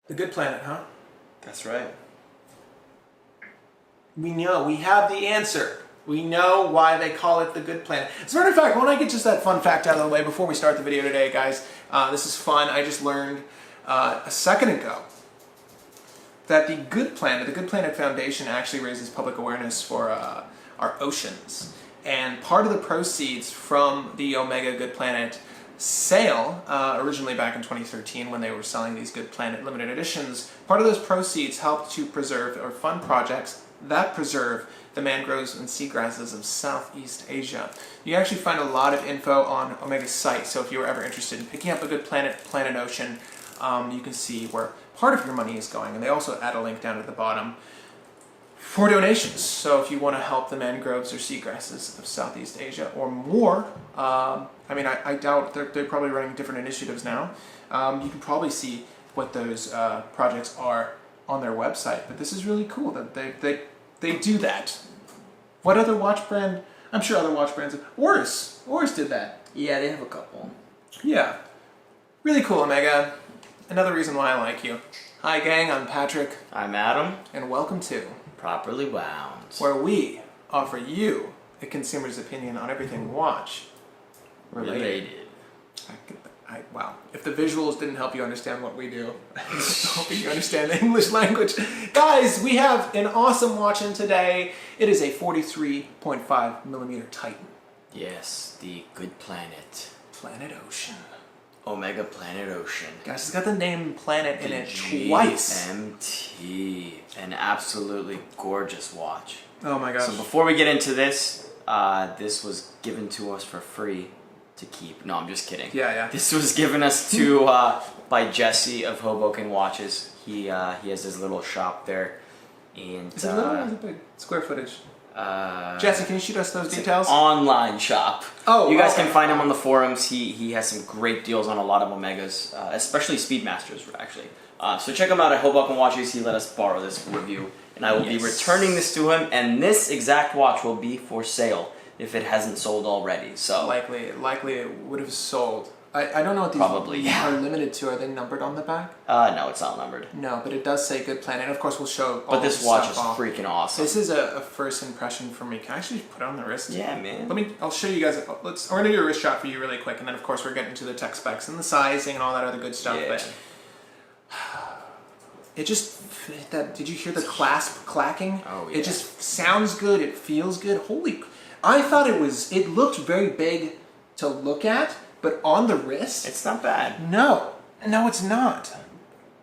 The good planet, huh? That's right. We know. We have the answer. We know why they call it the good planet. As a matter of fact, when I get just that fun fact out of the way before we start the video today, guys, this is fun. I just learned a second ago that the Good Planet Foundation actually raises public awareness for our oceans. And part of the proceeds from the Omega Good Planet sale, originally back in 2013 when they were selling these Good Planet limited editions, part of those proceeds helped to preserve or fund projects that preserve the mangroves and seagrasses of Southeast Asia. You can actually find a lot of info on Omega's site, so if you were ever interested in picking up a Good Planet Ocean, you can see where part of your money is going. And they also add a link down at the bottom for donations. So if you want to help the mangroves or seagrasses of Southeast Asia or more, I mean, I doubt they're probably running different initiatives now. You can probably see what those projects are on their website, but this is really cool that they do that. What other watch brand? I'm sure other watch brands. Oris did that. Yeah, they have a couple. Yeah. Really cool, Omega. Another reason why I like you. Hi gang, I'm Patrick. I'm Adam. And welcome to Properly Wound, where we offer you a consumer's opinion on everything watch related. Wow. If the visuals didn't help you understand what we do, I hope you understand the English language. Guys, we have an awesome watch in today. It is a 43.5 millimeter Titan. Yes, the Good Planet. Planet Ocean. Omega Planet Ocean. Guys, it's got the name Planet in it twice. GMT. An absolutely gorgeous watch. Oh my gosh. So before we get into this, this was given to us for free to keep. No, I'm just kidding. Yeah. This was given us to by Jesse of Hoboken Watches. He has his little shop there. And is it little or is it big? Square footage. Jesse, can you shoot us those details? Online shop. Oh, you guys can find him on the forums. He has some great deals on a lot of Omegas, especially Speedmasters, actually. So check him out at Hoboken Watches. He let us borrow this review, and I will be returning this to him. And this exact watch will be for sale if it hasn't sold already. So likely it would have sold. I don't know what these are limited to. Are they numbered on the back? No, it's not numbered. No, but it does say Good Planet. And of course, we'll show all But this watch is freaking awesome. This is a first impression for me. Can I actually put it on the wrist? Yeah, man. I'll show you guys. We're going to do a wrist shot for you really quick. And then, of course, we're getting to the tech specs and the sizing and all that other good stuff. Yeah. But it just, did you hear the clasp clacking? Oh, yeah. It just sounds good. It feels good. I thought it looked very big to look at. But on the wrist, it's not bad. No, it's not,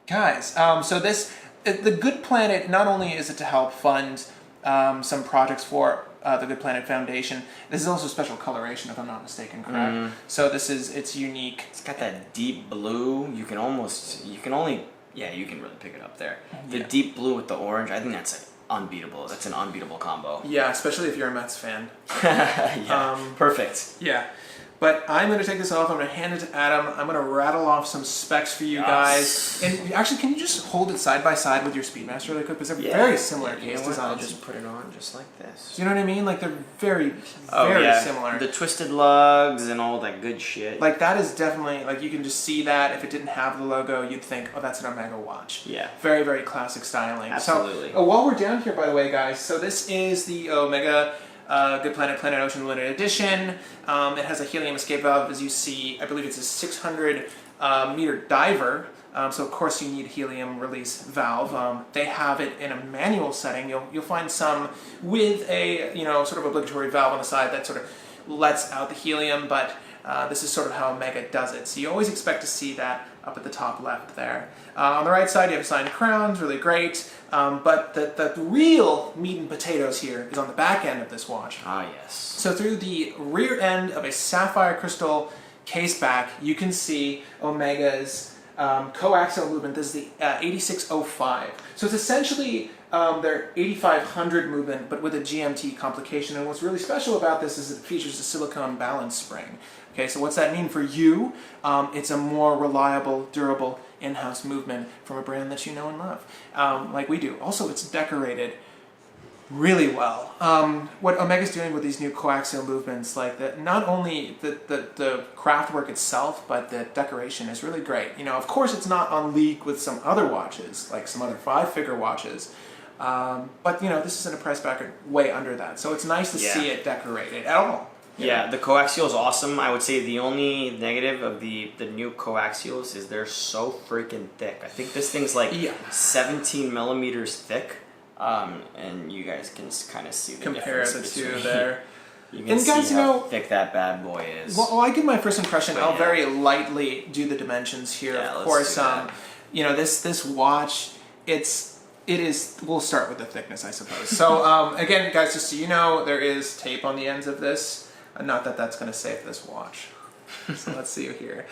guys. So the Good Planet, not only is it to help fund some projects for the Good Planet Foundation, this is also special coloration, if I'm not mistaken, correct? So it's unique. It's got that deep blue. You can really pick it up there. The deep blue with the orange, I think that's unbeatable. That's an unbeatable combo. Yeah, especially if you're a Mets fan. Perfect. Yeah. But I'm going to take this off. I'm going to hand it to Adam. I'm going to rattle off some specs for you guys. And actually, can you just hold it side by side with your Speedmaster really quick? Because they're very similar case designs. I'll just put it on just like this. Do you know what I mean? Like, they're very similar. The twisted lugs and all that good shit. Like, that is definitely, like, you can just see that. If it didn't have the logo, you'd think, oh, that's an Omega watch. Yeah. Very, very classic styling. Absolutely. So, while we're down here, by the way, guys, so this is the Omega Good Planet Ocean Limited Edition. It has a helium escape valve, as you see. I believe it's a 600 meter diver. So of course you need a helium release valve. They have it in a manual setting. You'll find some with a sort of obligatory valve on the side that sort of lets out the helium, but this is sort of how Omega does it. So you always expect to see that up at the top left there. On the right side you have signed crowns, really great. But the real meat and potatoes here is on the back end of this watch. Ah, yes. So through the rear end of a sapphire crystal case back, you can see Omega's coaxial movement. This is the 8605. So it's essentially their 8500 movement, but with a GMT complication. And what's really special about this is it features a silicone balance spring. Okay, so what's that mean for you? It's a more reliable, durable in-house movement from a brand that you know and love, like we do. Also, it's decorated really well. What Omega's doing with these new coaxial movements, like that, not only the craft work itself, but the decoration is really great. You know, of course, it's not on league with some other watches, like some other 5-figure watches. But you know, this is in a price bracket way under that, so it's nice to see it decorated at all. Yeah, the coaxial is awesome. I would say the only negative of the new coaxials is they're so freaking thick. I think this thing's like 17 millimeters thick, and you guys can kind of see the Compare difference the two between. there. You can And see guys, you how know, thick that bad boy is. Well, I give my first impression. But I'll very lightly do the dimensions here. Yeah, Of let's course, do that. you know, this watch, it is. We'll start with the thickness, I suppose. So again, guys, just so you know, there is tape on the ends of this. Not that that's going to save this watch. So let's see here.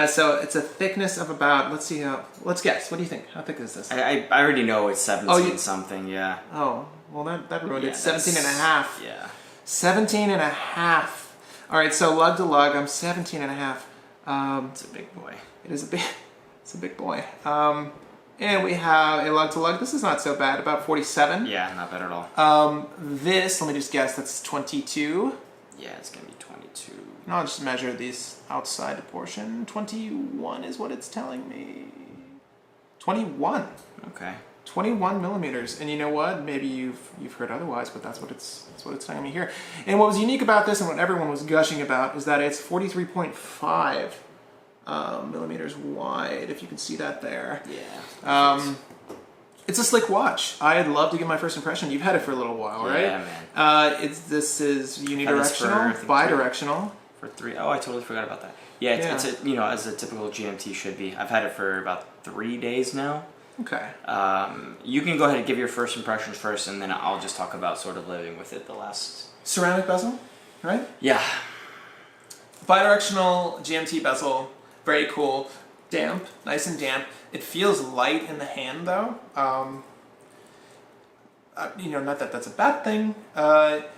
So it's a thickness of about. Let's see how. Let's guess. What do you think? How thick is this? I already know it's 17 something. Yeah. Oh, well, that ruined it. Yeah, 17 and a half. Yeah. 17 and a half. All right, so lug to lug, I'm 17 and a half. It's a big boy. It is it's a big boy. And we have a lug to lug. This is not so bad, about 47. Yeah, not bad at all. This, let me just guess, that's 22. Yeah, it's gonna be 22. And I'll just measure these outside portion. 21 is what it's telling me. 21. Okay. 21 millimeters, and you know what? Maybe you've heard otherwise, but that's what it's telling me here. And what was unique about this, and what everyone was gushing about, is that it's 43.5 millimeters wide. If you can see that there. Yeah. It's a slick watch. I'd love to get my first impression. You've had it for a little while, right? Yeah, man. This is Had this unidirectional, for, bidirectional. For 3. Oh, I totally forgot about that. Yeah, it's a, you know, as a typical GMT should be. I've had it for about 3 days now. Okay. You can go ahead and give your first impressions first, and then I'll just talk about sort of living with it the last. Ceramic bezel, right? Yeah. Bidirectional GMT bezel, very cool. Damp, nice and damp. It feels light in the hand though. You know, not that that's a bad thing, but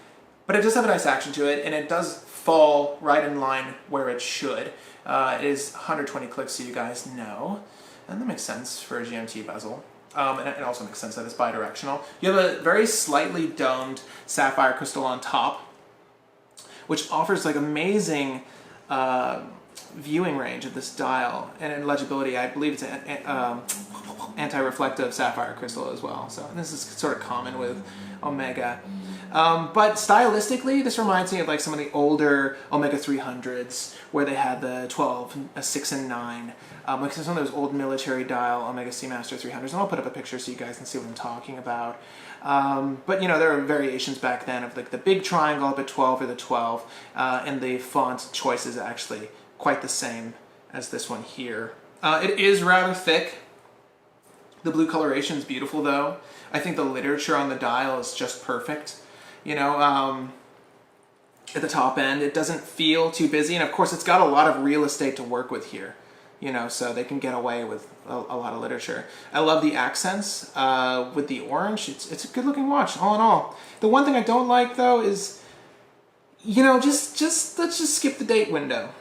it does have a nice action to it, and it does fall right in line where it should. It is 120 clicks, so you guys know. And that makes sense for a GMT bezel. And it also makes sense that it's bidirectional. You have a very slightly domed sapphire crystal on top, which offers like amazing viewing range of this dial, and in legibility. I believe it's an anti-reflective sapphire crystal as well. So this is sort of common with Omega. But stylistically, this reminds me of like some of the older Omega 300s where they had the 12, 6, and 9. Like some of those old military dial Omega Seamaster 300s. And I'll put up a picture so you guys can see what I'm talking about. But you know, there are variations back then of like the big triangle up at 12 or the 12, and the font choice is actually quite the same as this one here. It is rather thick. The blue coloration is beautiful though. I think the literature on the dial is just perfect. You know, at the top end, it doesn't feel too busy, and of course it's got a lot of real estate to work with here. You know, so they can get away with a lot of literature. I love the accents with the orange. It's a good looking watch, all in all. The one thing I don't like though is, you know, just let's just skip the date window.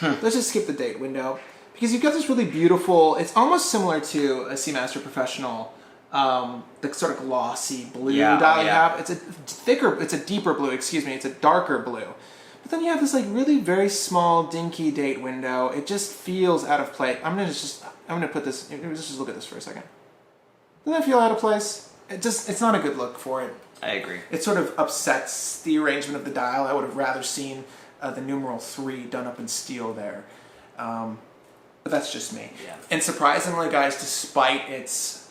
Let's just skip the date window, because you've got this really beautiful, it's almost similar to a Seamaster Professional, the sort of glossy blue dial you have. It's a deeper blue, excuse me, it's a darker blue. But then you have this like really very small dinky date window. It just feels out of place. I'm gonna put this, let's just look at this for a second. Doesn't that feel out of place? It's not a good look for it. I agree. It sort of upsets the arrangement of the dial. I would have rather seen the numeral 3 done up in steel there. But that's just me. Yeah. And surprisingly, guys, despite its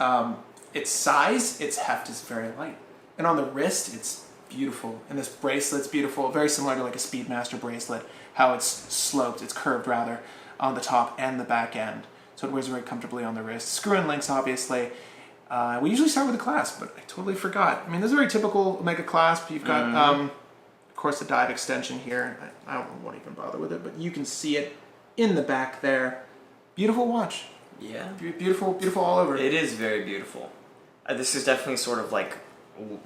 size, its heft is very light. And on the wrist, it's beautiful. And this bracelet's beautiful, very similar to like a Speedmaster bracelet, how it's sloped, it's curved rather, on the top and the back end. So it wears very comfortably on the wrist. Screw-in links, obviously. We usually start with the clasp, but I totally forgot. I mean, this is a very typical Omega clasp. You've got, of course, the dive extension here. I won't even bother with it, but you can see it in the back there. Beautiful watch. Yeah. Beautiful, beautiful all over. It is very beautiful. This is definitely sort of like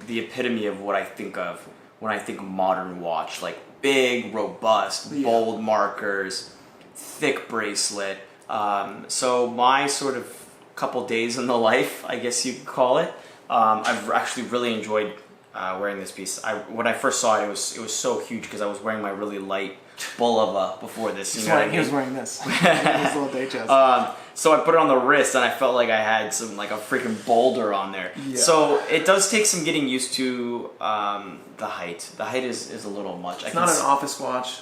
the epitome of what I think of when I think modern watch. Like big, robust, bold markers, thick bracelet. So my sort of couple days in the life, I guess you could call it, I've actually really enjoyed wearing this piece. When I first saw it, it was so huge because I was wearing my really light Bulova before this. You know what I mean? He was wearing this. His little day chest. So I put it on the wrist, and I felt like I had some like a freaking boulder on there. Yeah. So it does take some getting used to the height. The height is a little much. It's not an office watch.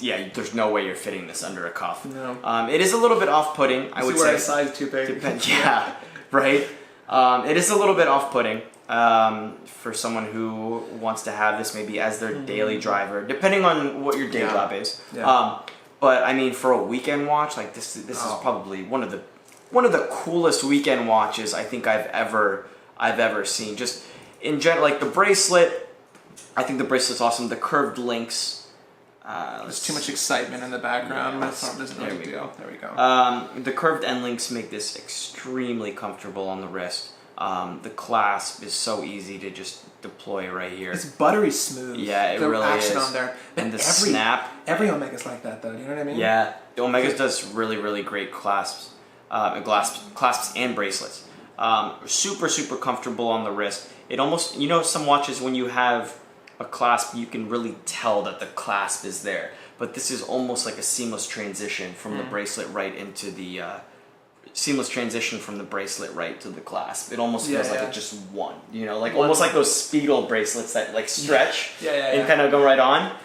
Yeah, there's no way you're fitting this under a cuff. No. It is a little bit off-putting, I would say. A size too big. Yeah, right. It is a little bit off-putting for someone who wants to have this maybe as their daily driver, depending on what your day job is. Yeah. But I mean, for a weekend watch, like this is probably one of the coolest weekend watches I think I've ever seen. Just in general, like the bracelet, I think the bracelet's awesome. The curved links. There's too much excitement in the background. Yeah, That's no big deal. There we go. The curved end links make this extremely comfortable on the wrist. The clasp is so easy to just deploy right here. It's buttery smooth. Yeah, it the really action is. on there. And the snap. Every Omega's like that, though. You know what I mean? Yeah, the Omegas does really, really great clasps and bracelets. Super, super comfortable on the wrist. It almost, some watches when you have a clasp, you can really tell that the clasp is there. But this is almost like a seamless transition from the bracelet right into the right to the clasp. It almost feels like it's just one. Almost like those Speedo bracelets that like stretch and kind of go right on.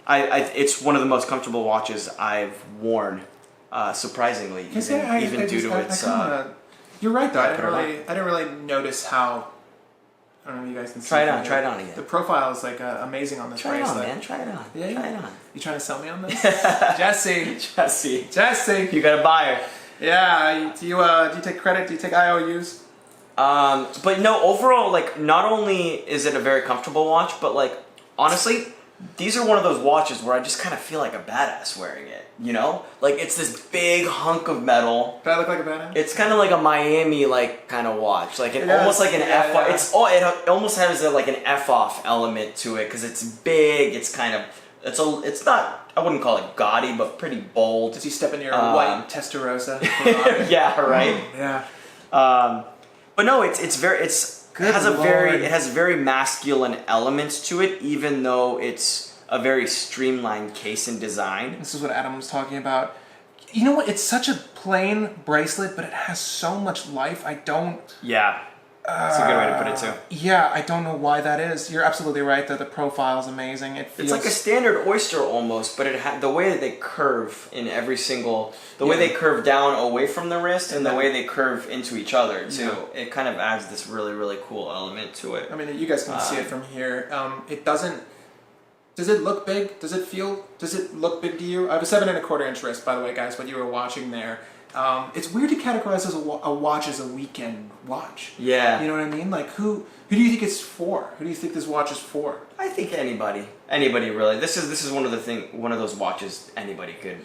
It's one of the most comfortable watches I've worn, surprisingly, even due to its. You're right though. I didn't really notice how. I don't know if you guys can see. Try it on again. The profile is like amazing on this bracelet. Try it on, man. Try it on. Yeah, try it on. You trying to sell me on this? Jesse. You got a buyer. Yeah. Do you take credit? Do you take IOUs? But no, overall, like, not only is it a very comfortable watch, but like, honestly, these are one of those watches where I just kind of feel like a badass wearing it, Like, it's this big hunk of metal. Do I look like a badass? It's kind of like a Miami, like, kind of watch. Like, almost like an F-off. Yeah. It almost has like an F-off element to it, because it's big, it's kind of, it's not, I wouldn't call it gaudy, but pretty bold. Does he step in your white Testarossa? Yeah, right? Yeah. But no, it has very masculine elements to it, even though it's a very streamlined case and design. This is what Adam was talking about. You know what? It's such a plain bracelet, but it has so much life. Yeah. That's a good way to put it too. Yeah, I don't know why that is. You're absolutely right that the profile is amazing. It's like a standard oyster almost, but the way that they curve in every single, way they curve down away from the wrist and the way they curve into each other too. Yeah. It kind of adds this really, really cool element to it. I mean, you guys can see it from here. It doesn't. Does it look big? Does it look big to you? I have a 7 1/4 inch wrist, by the way, guys. What you were watching there. It's weird to categorize as a watch as a weekend watch. Yeah. You know what I mean? Like, who do you think it's for? Who do you think this watch is for? I think anybody really. This is one of those watches anybody could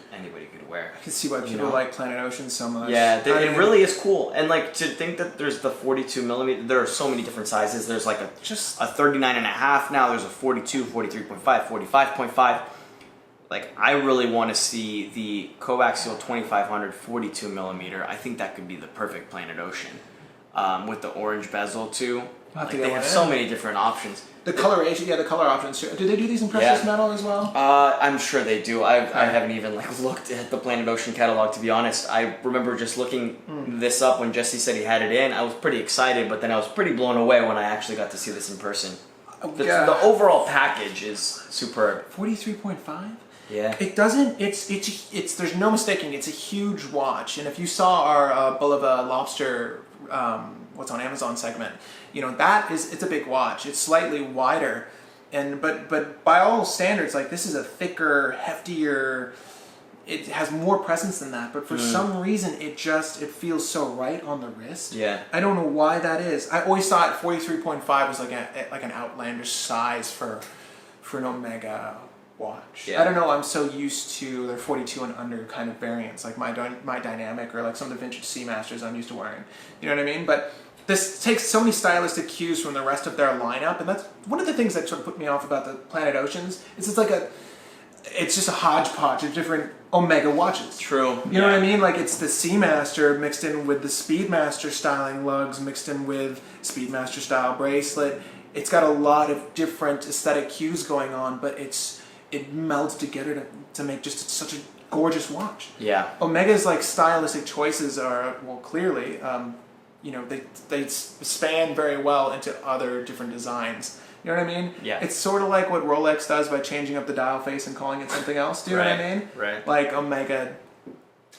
wear. I can see why people like Planet Ocean so much. Yeah, it really is cool. And like to think that there's the 42 millimeter. There are so many different sizes. There's like a 39.5 now. There's a 42, 43.5, 45.5. Like, I really want to see the coaxial 2500 42 millimeter. I think that could be the perfect Planet Ocean. With the orange bezel too. They have so many different options. The coloration, the color options too. Do they do these in precious metal as well? I'm sure they do. I haven't even looked at the Planet Ocean catalog, to be honest. I remember just looking this up when Jesse said he had it in. I was pretty excited, but then I was pretty blown away when I actually got to see this in person. The overall package is superb. 43.5? Yeah. It doesn't. It's. There's no mistaking. It's a huge watch, and if you saw our Bulova Lobster, what's on Amazon segment, it's a big watch. It's slightly wider, but by all standards, like, this is a thicker, heftier. It has more presence than that, but for some reason, it feels so right on the wrist. Yeah. I don't know why that is. I always thought 43.5 was like an outlandish size for an Omega watch. Yeah. I don't know, I'm so used to their 42 and under kind of variants, like my Dynamic or like some of the vintage Seamasters I'm used to wearing. You know what I mean? But this takes so many stylistic cues from the rest of their lineup, and that's one of the things that sort of put me off about the Planet Oceans. It's just a hodgepodge of different Omega watches. True. You know what I mean? Like it's the Seamaster mixed in with the Speedmaster styling lugs, mixed in with Speedmaster style bracelet. It's got a lot of different aesthetic cues going on, but it melds together to make just such a gorgeous watch. Yeah. Omega's like stylistic choices are, well, clearly, you know, they span very well into other different designs. You know what I mean? Yeah. It's sort of like what Rolex does by changing up the dial face and calling it something else. Do you know what I mean? Right. Like Omega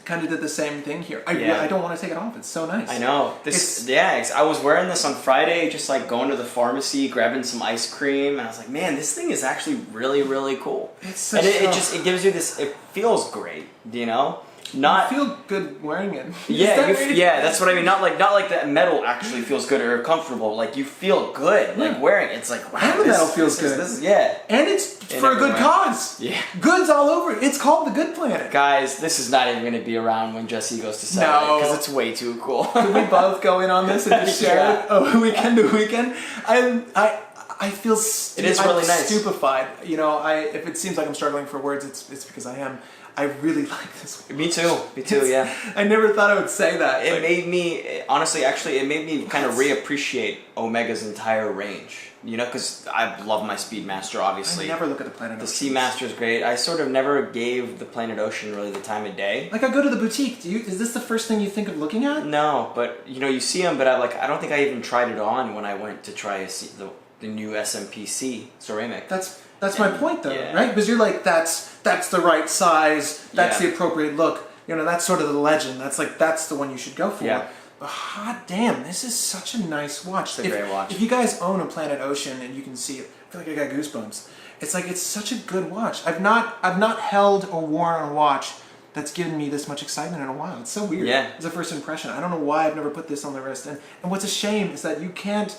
kind of did the same thing here. I don't want to take it off. It's so nice. I know. I was wearing this on Friday, just like going to the pharmacy, grabbing some ice cream, and I was like, man, this thing is actually really, really cool. It's such and it gives you this. It feels great, you know. Not you feel good wearing it. Yeah, that's what I mean. Not like the metal actually feels good or comfortable. Like you feel good, like wearing it. It's like wow, and the metal feels good. And it's for a good cause. Yeah, goods all over it. It's called the Good Planet. Guys, this is not even going to be around when Jesse goes to sell it because it's way too cool. Can we both go in on this and just share it weekend to weekend? I feel it is really nice. Stupefied. You know, if it seems like I'm struggling for words, it's because I am. I really like this one. Me too. Yeah. I never thought I would say that. It made me, honestly, it made me kind of reappreciate Omega's entire range. You know, because I love my Speedmaster, obviously. I never look at the Planet Ocean. The Seamaster is great. I sort of never gave the Planet Ocean really the time of day. Like I go to the boutique. Is this the first thing you think of looking at? No, but you know, you see them, but I don't think I even tried it on when I went to try the new SMPC ceramic. That's my point, though, right? Because you're like, that's the right size, that's the appropriate look. You know, that's sort of the legend. That's the one you should go for. Yeah. But hot damn, this is such a nice watch. It's a great watch. If you guys own a Planet Ocean and you can see it, I feel like I got goosebumps. It's like it's such a good watch. I've not held or worn a watch that's given me this much excitement in a while. It's so weird. Yeah. It's a first impression. I don't know why I've never put this on the wrist. And what's a shame is that you can't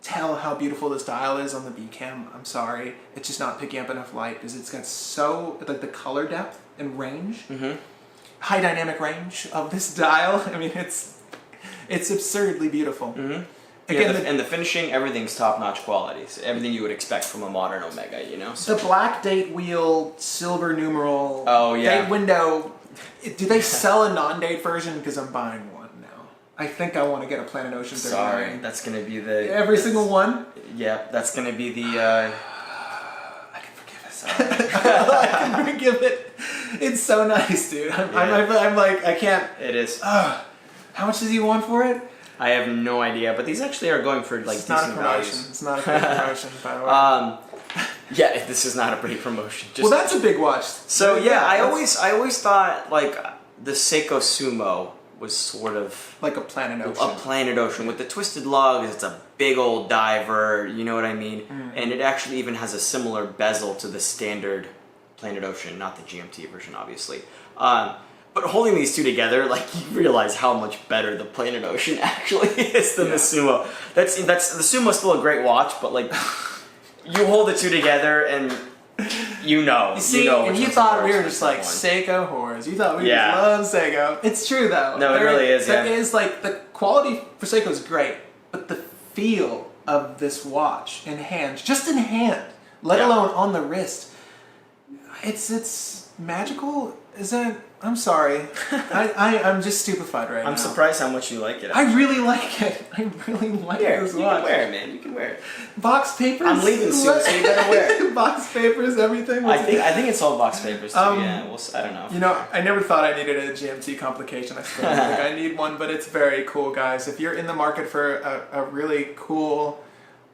tell how beautiful this dial is on the B-cam. I'm sorry. It's just not picking up enough light because it's got so, like the color depth and range, high dynamic range of this dial. I mean, it's absurdly beautiful. Again, and the finishing, everything's top-notch qualities. Everything you would expect from a modern Omega, you know? So. The black date wheel, silver numeral, date window. Do they sell a non-date version? Because I'm buying one now. I think I want to get a Planet Ocean 39. Sorry, that's going to be the... Every single one? Yeah, that's going to be the... I can forgive it. I can forgive it. It's so nice, dude. I'm like, I can't... It is. How much does he want for it? I have no idea, but these actually are going for like decent values. It's not a promotion, by the way. Yeah, this is not a pretty promotion. Well, that's a big watch. So I always thought like the Seiko Sumo was sort of like a Planet Ocean. A Planet Ocean with the twisted lugs. It's a big old diver. You know what I mean? And it actually even has a similar bezel to the standard Planet Ocean, not the GMT version, obviously. But holding these two together, like you realize how much better the Planet Ocean actually is than the Sumo. That's the Sumo's still a great watch, but like you hold the two together and you know. And you thought we were just like Seiko whores. You thought we just love Seiko. It's true though. No, it really is. It is like the quality for Seiko is great, but the feel of this watch in hand, just in hand, let alone on the wrist, it's magical. Is that? I'm sorry. I'm just stupefied right now. I'm surprised how much you like it. I really like it. I really like this watch. You can wear it, man. You can wear it. Box papers. I'm leaving soon, so you better wear it. Box papers, everything. I think it's all box papers too. I don't know. You know, I never thought I needed a GMT complication. I still don't think I need one, but it's very cool, guys. If you're in the market for a really cool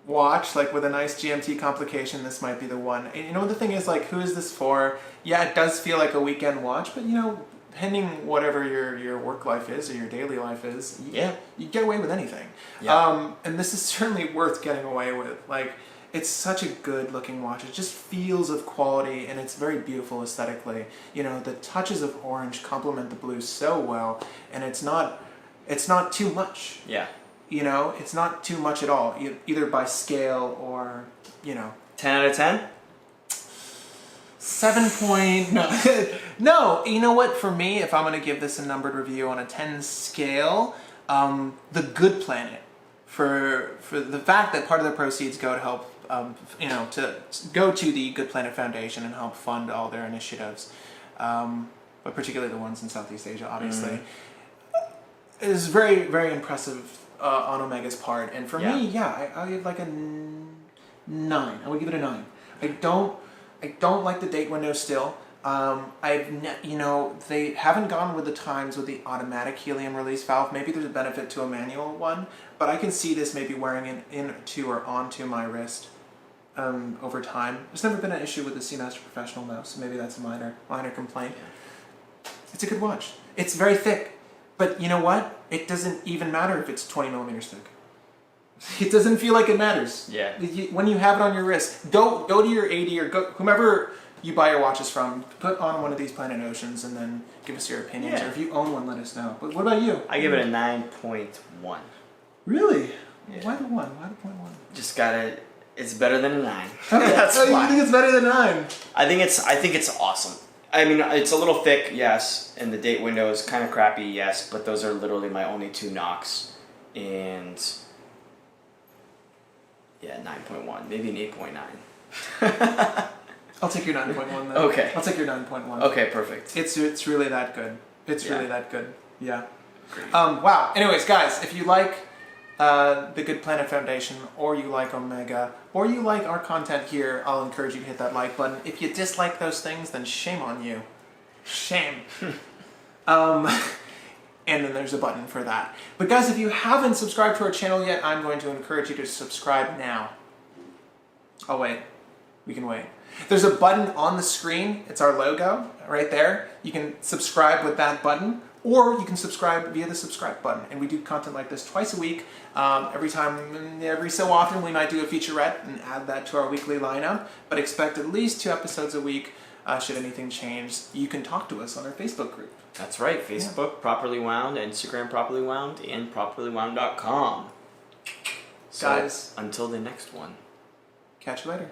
watch, like with a nice GMT complication, this might be the one. And you know, the thing is, like, who is this for? Yeah, it does feel like a weekend watch, but you know, pending whatever your work life is or your daily life is, you get away with anything. Yeah. And this is certainly worth getting away with. Like, it's such a good looking watch. It just feels of quality and it's very beautiful aesthetically. You know, the touches of orange complement the blue so well, and it's not too much. Yeah. You know, it's not too much at all, either by scale or, you know. 10 out of 10? 7 No, you know what? For me, if I'm going to give this a numbered review on a 10 scale, the Good Planet, for the fact that part of the proceeds go to help, to go to the Good Planet Foundation and help fund all their initiatives. but particularly the ones in Southeast Asia, obviously, is very, very impressive on Omega's part. And for me, yeah, I'll give like a 9. I would give it a 9. I don't like the date window still. They haven't gone with the times with the automatic helium release valve. Maybe there's a benefit to a manual one, but I can see this maybe wearing it into or onto my wrist over time. There's never been an issue with the Seamaster Professional though, so maybe that's a minor complaint. Yeah. It's a good watch. It's very thick, but you know what? It doesn't even matter if it's 20 millimeters thick. It doesn't feel like it matters. Yeah. When you have it on your wrist, go to your 80 or go whomever you buy your watches from, put on one of these Planet Oceans and then give us your opinions. Yeah. Or if you own one, let us know. But what about you? I give it a 9.1. Really? Yeah. Why the 1? Why the 0.1? Just gotta. It's better than a 9. Okay. That's you why. think it's better than 9? I think it's awesome. I mean, it's a little thick, yes, and the date window is kind of crappy, yes, but those are literally my only 2 knocks. And yeah, 9.1, maybe an 8.9. I'll take your 9.1 then. Okay. I'll take your 9.1. Okay, perfect. It's really that good. It's really that good. Yeah. Wow. Anyways, guys, if you like the Good Planet Foundation, or you like Omega, or you like our content here, I'll encourage you to hit that like button. If you dislike those things, then shame on you. Shame. And then there's a button for that. But guys, if you haven't subscribed to our channel yet, I'm going to encourage you to subscribe now. Oh wait, we can wait. There's a button on the screen. It's our logo right there. You can subscribe with that button, or you can subscribe via the subscribe button. And we do content like this twice a week. Every so often we might do a featurette and add that to our weekly lineup, but expect at least 2 episodes a week. Should anything change, you can talk to us on our Facebook group. That's right. Facebook, Properly Wound, Instagram, Properly Wound, and properlywound.com. So, Guys, until the next one. catch you later.